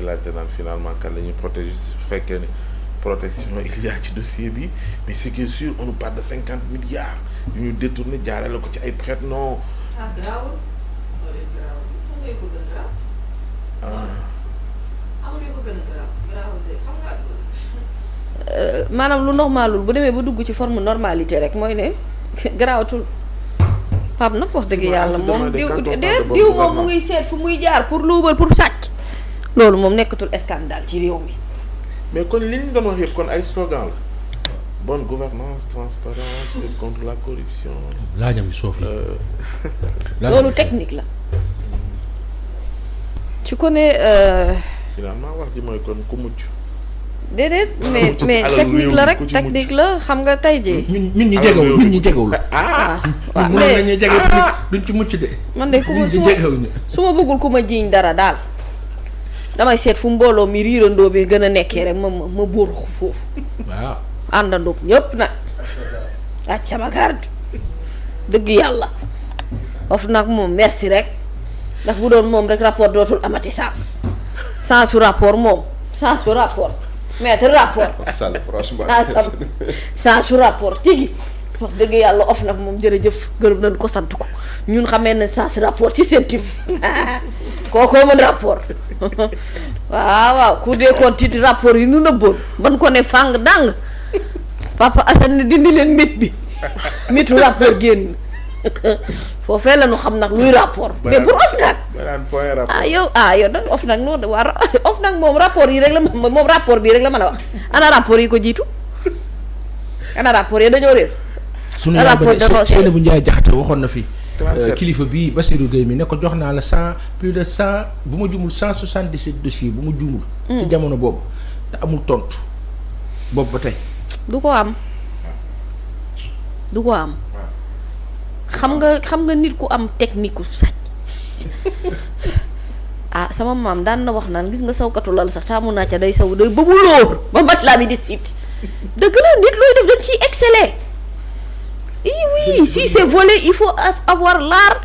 laajte naan finalement kan la ñuy protéger su fekkee ne protection il y a ci dossier bi mais ce qui est sûr on nous parle de 50 milliards yu ñu détourné jaarale ko ci ay prête non. garaawul loolu it garaawul xam nga yu ko gën a garaaw. amul yu ko gën a garaawul de xam nga. maanaam lu normalul bu demee ba dugg ci forme normalité rek mooy ne garaawatul Pape nag wax dëgg yàlla moom diw moom mu ngi seet fu muy jaar pour luubal pour sàcc loolu moom nekkatul scandale ci réew mi. mais kon li ñu doon wax yëpp kon ay slogan la bonne gouvernance transparence lutte contre la corruption. laajam soof yi. loolu technique la. tu connais. finalement wax ji mooy kon ku mucc. déedéet mais technique la rek technique la xam nga tey jii. ñun ñi jegewul ñun ñi jegewul. waaw mais nañu jege duñ ci mucc de. man de ku ma su ma bëggul ku ma jiiñ dara daal damay seet fu mbooloo mi riirandoo bi gën a nekkee rek ma buur foofu. waaw àndandoog ñëpp nag ak sama garde dëgg yàlla of nag moom merci rek ndax bu doon moom rek rapport dootul amati sens su rapport moom su rapport. maître rapport sans su rapport tigi wax dëgg yàlla of nag moom jërëjëf gërëm nañ ko sant ko ñun xamee ne sans rapport ci seen tif kookoo mën rapport waaw Cour des comptes ci rapport yi nu nëbboon man ko ne fàng dàng Papa Assane ne dindi leen mit bi mitu rapport génn foofee la ñu xam nag luy rapport mais pour of nag yow nag of nag noonu waa of nag moom rapport yi rek la moom rapport bii rek la mën a wax ana rapport yi ko jiitu ana rapport yi dañoo réer sunu Seynabou Ndiaye Diakhaté waxoon na fi kilifa bii Bassirou Gueye mi ne ko jox naa la plus de 100 bu ma jumul 177 dossiers bu ma jumul ci jamono boobu te amul tontu boobu ba tey du ko am xam nga nit ku am technique sàcc sama maam daan na wax naan gis nga sawkatu lal sax taamu naa ca day saw day ba mu lóor ba matelas bi di siit dëgg la nit looy def dañ ciy exceller oui si c'est voler il faut avoir l'art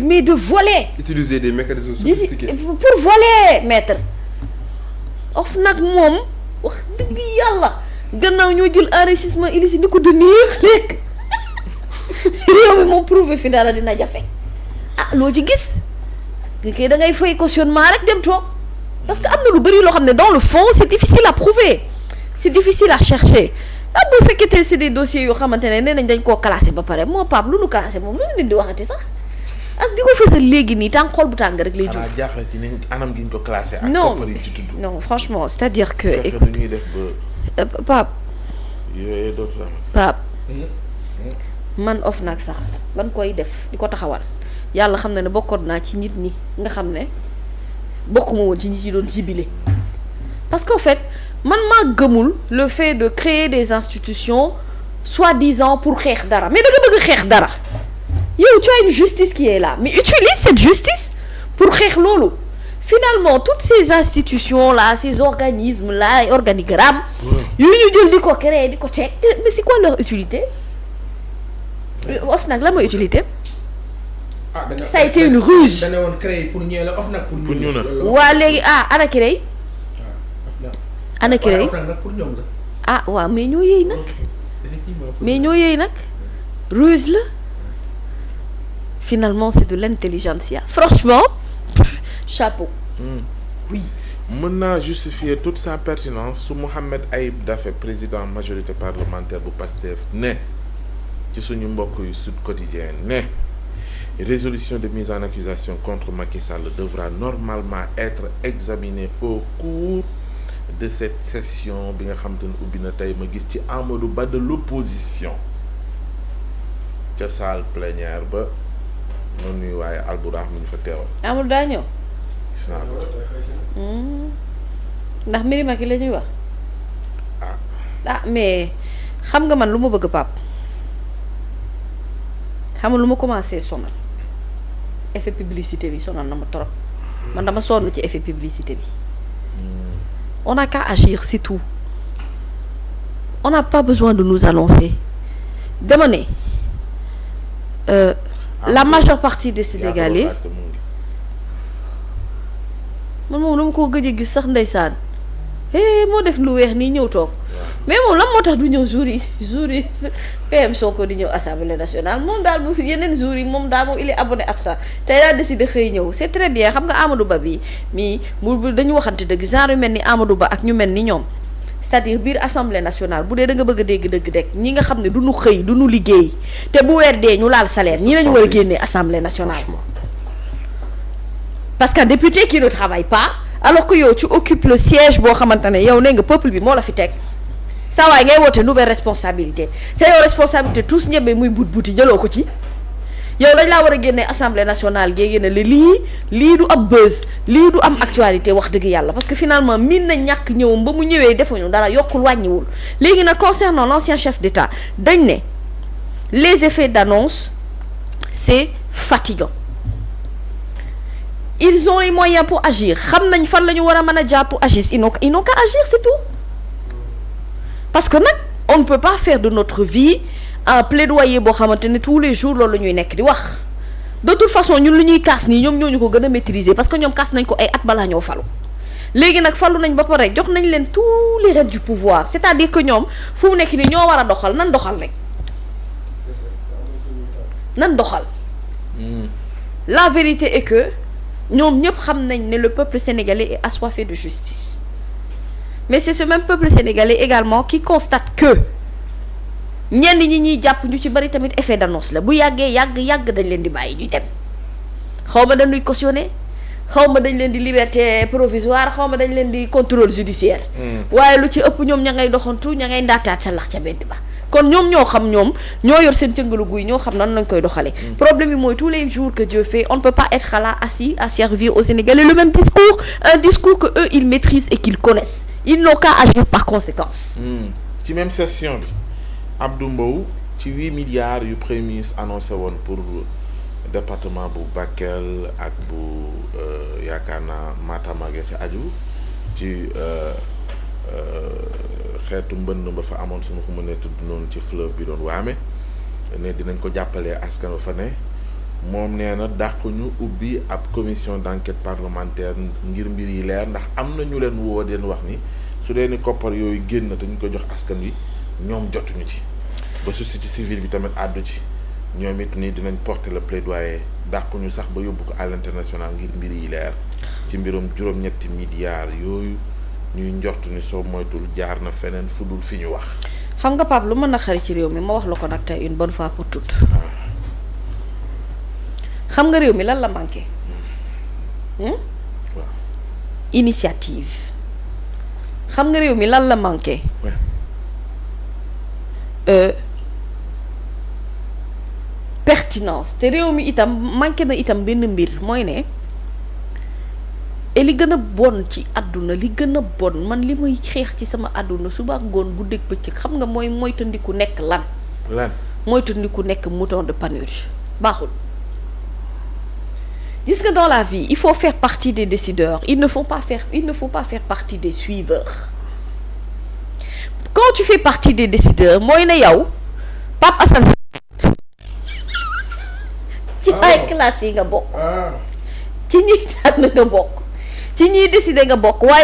mais de voler. Utiliser des mécanismes sophistiqués pour voler maître of nag moom wax dëgg yàlla gannaaw ñoo jël enrichissement illicite ni ko de neex lekk réew mi moom prouvé fi dara dina jafe loo ci gis kay da ngay fay cautionnement rek dem toog parce que am na lu bëri loo xam ne dans le fond c'est difficile à prouver c'est difficile à chercher bu fekkee c'est des dossiers yoo xamante ne nee nañ dañ koo classé ba pare moo Pape lu nu classé moom lu ñu leen di waxati sax ak di ko fësal léegi nii tàng xol bu tàng rek lay jóg. jaaxle ci ni anam gi ñu ko classé. ak non koppar yi ci tudd. non franchement c'est-à-dire que. écoute ñuy def ba. Pape. yooyu dootul amati. Pape man of nag sax ban koy def di ko taxawal yàlla xam na ne bokkoon naa ci nit ñi nga xam ne bokkuma woon ci ñi ci doon jubilé parce qu'en fait man maa gëmul le fait de créer des institutions soi-disant pour xeex dara mais da nga bëgg xeex dara yow tu as une justice qui est là mais utilise cette justice pour xeex loolu finalement toutes ces institutions là ces organismes là et organigrammes yooyu ñu jël di ko créer di ko teg mais c'est quoi leur utilité of nag la mooy utilité ça a été une ruse dañu woon créé pour ñee la of nag pour ñu waa léegi ana créé ana créé pour ñoom la waaw mais ñoo yëy nag ruse la finalement c'est de l'intelligentsia franchement chapeau oui mën naa justifier toute sa pertinence su Mohamed Ayib Daffé président majorité parlementaire bu Pastef ne ci suñu mbokk yu Sud Quotidien ne résolution de mise en accusation contre Macky Sall devra normalement être examinée au cours de cette session bi nga xam te ne ubbi na tey ma gis ci Amadou Ba de l'opposition ca salle plénière ba noonu ñuy waaye Albourakh mu ñu fa teewal. Amadou daa ñëw. gis naa ko. ndax mbiri Macky la ñuy wax. mais xam nga man lu ma bëgg Pape xam nga lu ma commencé sonal effet publicité bi sonal na ma trop man dama sonn ci effet publicité bi. On n'a qu'à agir, c'est tout. On n'a pas besoin de nous annoncer. Dama ne la majeure partie des Sénégalais man moom dama koo gëj a gis sax ndeysaan moo def lu weex nii ñëw toog mais moom lan moo tax du ñëw jour yi PM Sonko di ñëw assemblée nationale moom daal bu yeneen jours yi moom daal moom il est abonné absent tey daa décidé xëy ñëw c'est très bien xam nga Amadou Ba bi mii mu dañu waxante dëgg genre yu mel ni Amadou Ba ak ñu mel ni ñoom c'est-à-dire biir assemblée nationale bu dee da nga bëgg a dégg dëgg rek ñi nga xam ne du ñu xëy du ñu liggéey te bu weer dee ñu laal salaire ñi lañu war a génnee assemblée nationale parce qu'un député qui ne travaille pas alors que yow tu occupes le siège boo xamante ne yow nee nga peuple bi moo la fi teg saa waay ngay woote nouvelle responsabilité te yow responsabilité tous ñebe muy buti jëloo ko ci yow dañ laa war a génne assemblée nationale gee génne lii du am buzz lii du am actualité wax dëgg yàlla parce que finalement min na ñàkk ñëwam ba mu ñëwee defuñu dara yokkul wàññiwul léegi nag concernant l'ancien chef d'État dañ ne les effets d'annonce c'est fatigant ils ont les moyens pour agir xam nañ fan la ñu war a mën a jaar pour agir ils n'ont qu'à agir c'est tout parce que nag on ne peut pas faire de notre vie un plaidoyer boo xamante ne tous les jours loolu la ñuy nekk di wax de toute façon ñun lu ñuy kaas nii ñoom ñooñu ko gën a maîtriser parce que ñoom kaas nañ ko ay at balaa ñoo falu léegi nag falu nañ ba pare jox nañ leen tous les rênes du pouvoir c'est-à-dire que ñoom fu mu nekk nii ñoo war a doxal nan doxal rek nan doxal la vérité est que ñoom ñëpp xam nañ ne le peuple sénégalais est assoiffé de justice mais c'est ce même peuple sénégalais également qui constate que ñenn ñi ñuy jàpp ñu ci bari tamit effet d'annonce la bu yàggee yàgg dañ leen di bàyyi ñuy dem xaw ma dañuy cautionner xaw ma dañ leen di liberté provisoire xaw ma dañ leen di contrôle judiciaire waaye lu ci ëpp ñoom ña ngay doxantu ña ngay ndaataat sa lax ca bedd ba kon ñoom ñoo xam ñoom ñoo yor seen cëngalu guy ñoo xam nan lañ koy doxalee problème bi mooy tous les jours que Dieu fait on ne peut pas être là assis à servir aux Sénégalais le même discours un discours que eux ils maîtrisent et qu'ils connaissent ils n'ont qu'à agir par conséquence ci même session bi Abdou Mbow ci 8 milliards yu premier ministre annoncé woon pour département bu Bakel ak bu yaakaar naa Matam ak ci aju ci xeetu mbënd ba fa amoon suñu ko mënee tudd noonu ci fleuve bi doon waame ne dinañ ko jàppalee askan wa fa ne moom nee na dàqu ñu ubbi ab commission d'enquête parlementaire ngir mbir yi leer ndax am na ñu leen woo den wax ni su dee ni koppar yooyu génn dañu ko jox askan wi ñoom jotuñu ci ba société civile bi tamit àddu ci ñoom it nii dinañ porter le plaidoyer dàqu ñu sax ba yóbbu ko à l'international ngir mbir yi leer ci mbirum juróom-ñetti milliards yooyu ñuy njortu ni soo moytul jaar na feneen fu dul fi ñu wax. xam nga Pape lu mën a xari ci réew mi ma wax la ko nag tey une bonne fois pour toutes xam nga réew mi lan la manqué waaw initiative xam nga réew mi lan la manqué pertinence te réew mi itam manqué na itam benn mbir mooy ne et li gën a bon ci àdduna li gën a bon man li may xeex ci sama àdduna suba ak ngoon guddeeg bëccëg xam nga mooy moytandiku nekk lan moytandiku nekk mouton de Panurge baaxul gis nga dans la vie il faut faire partie des décideurs il ne faut pas faire partie des suiveurs quand tu fais partie des décideurs mooy ne yow Pape Assane ci ay classe yi nga bokk ci ñiy tànn nga bokk ci ñiy décider nga bokk waaye